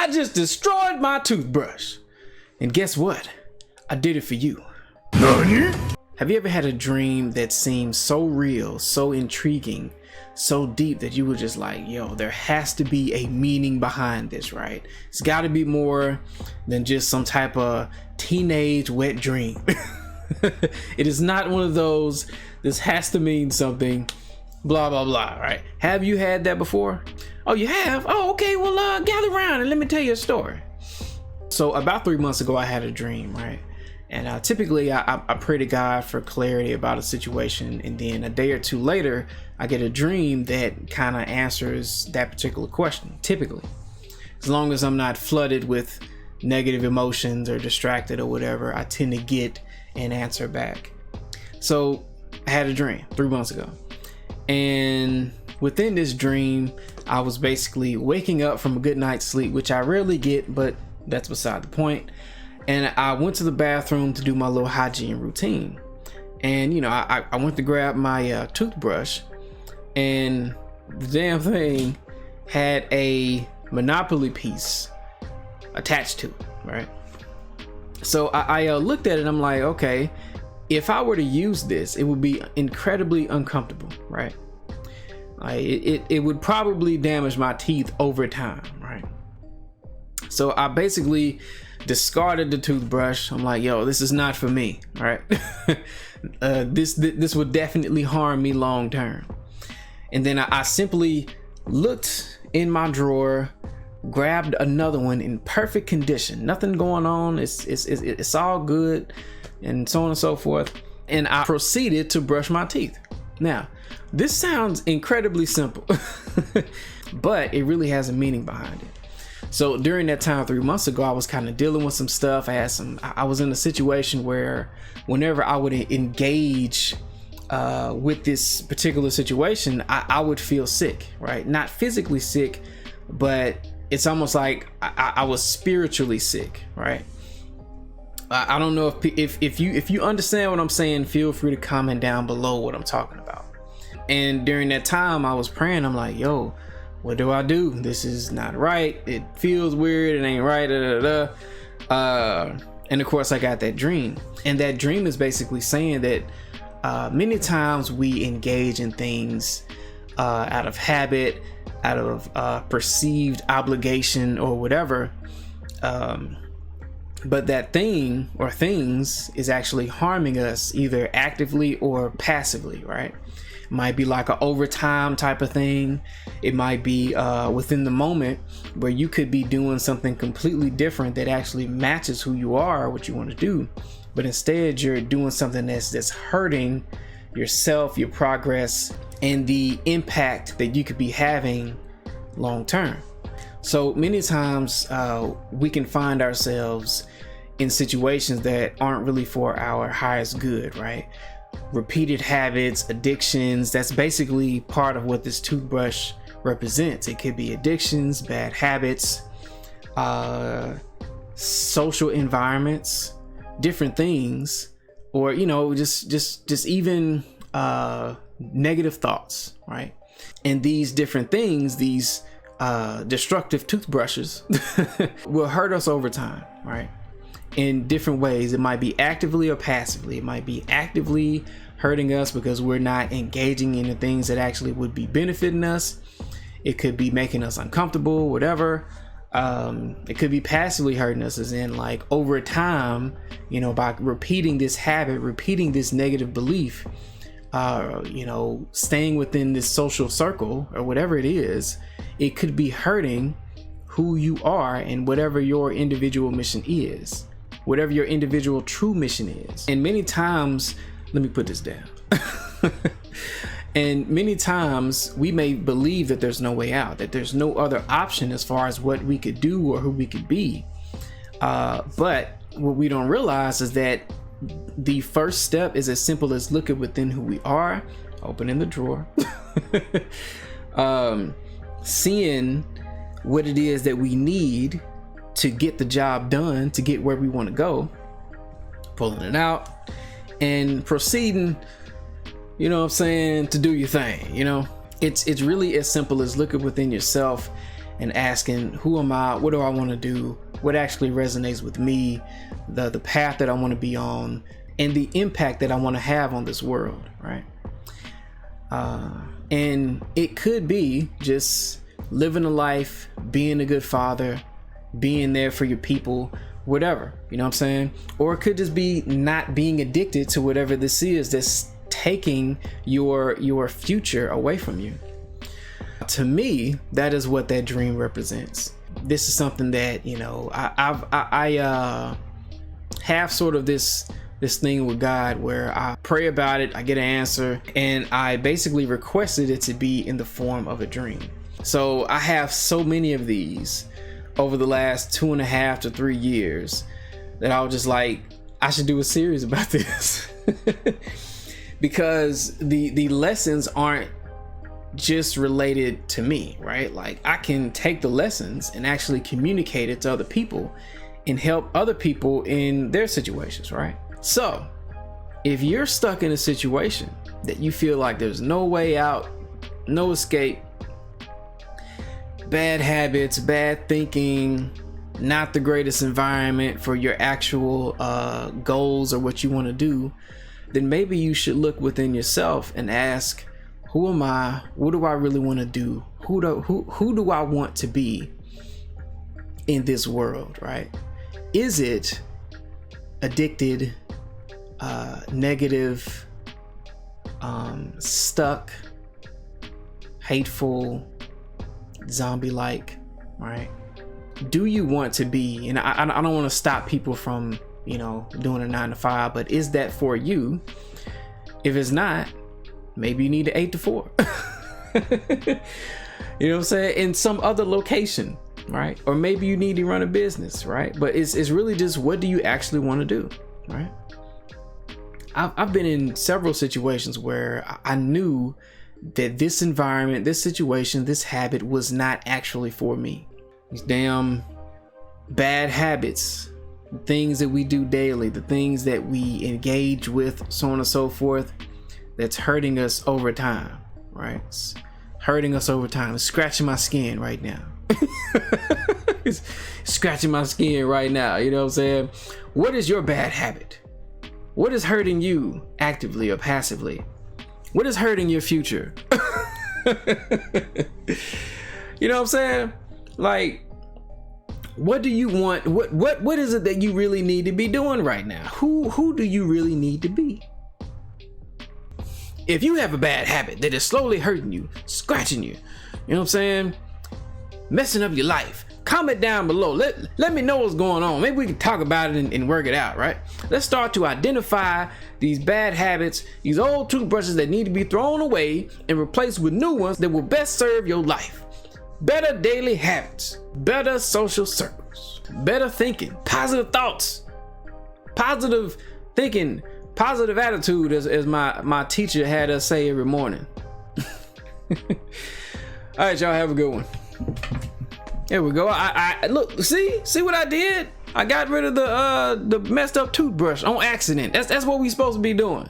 I just destroyed my toothbrush. And guess what? I did it for you. Nani? Have you ever had a dream that seemed so real, so intriguing, so deep that you were just like, yo, there has to be a meaning behind this, right? It's got to be more than just some type of teenage wet dream. It is not one of those, this has to mean something, blah, blah, blah, right? Have you had that before? Oh, you have? Oh, okay, well, gather around and let me tell you a story. So about 3 months ago, I had a dream, right? And typically I pray to God for clarity about a situation, and then a day or two later I get a dream that kind of answers that particular question, typically, as long as I'm not flooded with negative emotions or distracted or whatever. I tend to get an answer back. So I had a dream 3 months ago, and within this dream I was basically waking up from a good night's sleep, which I rarely get, but that's beside the point. And I went to the bathroom to do my little hygiene routine. And, you know, I went to grab my toothbrush, and the damn thing had a Monopoly piece attached to it, right? So I looked at it and I'm like, okay, if I were to use this, it would be incredibly uncomfortable, right? It would probably damage my teeth over time, right? So I basically discarded the toothbrush. I'm like, yo, this is not for me, right? This would definitely harm me long term. And then I simply looked in my drawer, grabbed another one in perfect condition, nothing going on, it's all good, and so on and so forth. And I proceeded to brush my teeth. Now, this sounds incredibly simple, but it really has a meaning behind it. So during that time 3 months ago, I was kind of dealing with some stuff. I was in a situation where whenever I would engage with this particular situation, I would feel sick, right? Not physically sick, but it's almost like I was spiritually sick, right? I don't know if you understand what I'm saying. Feel free to comment down below what I'm talking about. And during that time, I was praying. I'm like, yo, what do I do? This is not right. It feels weird. It ain't right. And of course, I got that dream. And that dream is basically saying that many times we engage in things out of habit, out of perceived obligation or whatever. But that thing or things is actually harming us either actively or passively, right? It might be like an overtime type of thing. It might be within the moment where you could be doing something completely different that actually matches who you are, what you want to do. But instead you're doing something that's hurting yourself, your progress, and the impact that you could be having long term. So many times we can find ourselves in situations that aren't really for our highest good, right? Repeated habits, addictions, that's basically part of what this toothbrush represents. It could be addictions, bad habits, social environments, different things, or, you know, just even negative thoughts, right? And these different things, these destructive toothbrushes will hurt us over time, right? In different ways. It might be actively or passively. It might be actively hurting us because we're not engaging in the things that actually would be benefiting us. It could be making us uncomfortable, whatever. It could be passively hurting us, as in like over time, you know, by repeating this habit, repeating this negative belief, you know, staying within this social circle or whatever it is, it could be hurting who you are and whatever your individual mission is, whatever your individual true mission is. And many times, let me put this down. And many times we may believe that there's no way out, that there's no other option as far as what we could do or who we could be. But what we don't realize is that the first step is as simple as looking within who we are, opening the drawer, seeing what it is that we need to get the job done, to get where we want to go, pulling it out and proceeding, you know what I'm saying, to do your thing. You know, it's really as simple as looking within yourself and asking, who am I? What do I want to do? What actually resonates with me? The path that I want to be on, and the impact that I want to have on this world, right? And it could be just living a life, being a good father, being there for your people, whatever, you know what I'm saying? Or it could just be not being addicted to whatever this is that's taking your future away from you. To me, that is what that dream represents. This is something that, you know, I have sort of this thing with God where I pray about it, I get an answer, and I basically requested it to be in the form of a dream. So I have so many of these over the last 2.5 to 3 years that I was just like, I should do a series about this. Because the lessons aren't just related to me, right? Like, I can take the lessons and actually communicate it to other people and help other people in their situations, right? So if you're stuck in a situation that you feel like there's no way out, no escape, bad habits, bad thinking, not the greatest environment for your actual goals or what you want to do, then maybe you should look within yourself and ask, who am I? What do I really want to do? Who do I want to be in this world, right? Is it addicted, negative, stuck, hateful, zombie-like, right? Do you want to be, and I don't want to stop people from, you know, doing a 9-to-5, but is that for you? If it's not, maybe you need an 8 to 4. You know what I'm saying? In some other location, right? Or maybe you need to run a business, right? But it's really just, what do you actually want to do, right? I've been in several situations where I knew that this environment, this situation, this habit was not actually for me. These damn bad habits, things that we do daily, the things that we engage with, so on and so forth, that's hurting us over time, right? It's hurting us over time. It's scratching my skin right now. It's scratching my skin right now. You know what I'm saying? What is your bad habit? What is hurting you actively or passively? What is hurting your future? You know what I'm saying? Like, what do you want? What is it that you really need to be doing right now? Who do you really need to be? If you have a bad habit that is slowly hurting you, scratching you, you know what I'm saying? Messing up your life, comment down below. Let me know what's going on. Maybe we can talk about it and work it out, right? Let's start to identify these bad habits, these old toothbrushes that need to be thrown away and replaced with new ones that will best serve your life. Better daily habits, better social circles, better thinking, positive thoughts, positive thinking, positive attitude, as my teacher had us say every morning. All right, y'all, have a good one. There we go. I look, see what I did? I got rid of the messed up toothbrush on accident. That's what we supposed to be doing.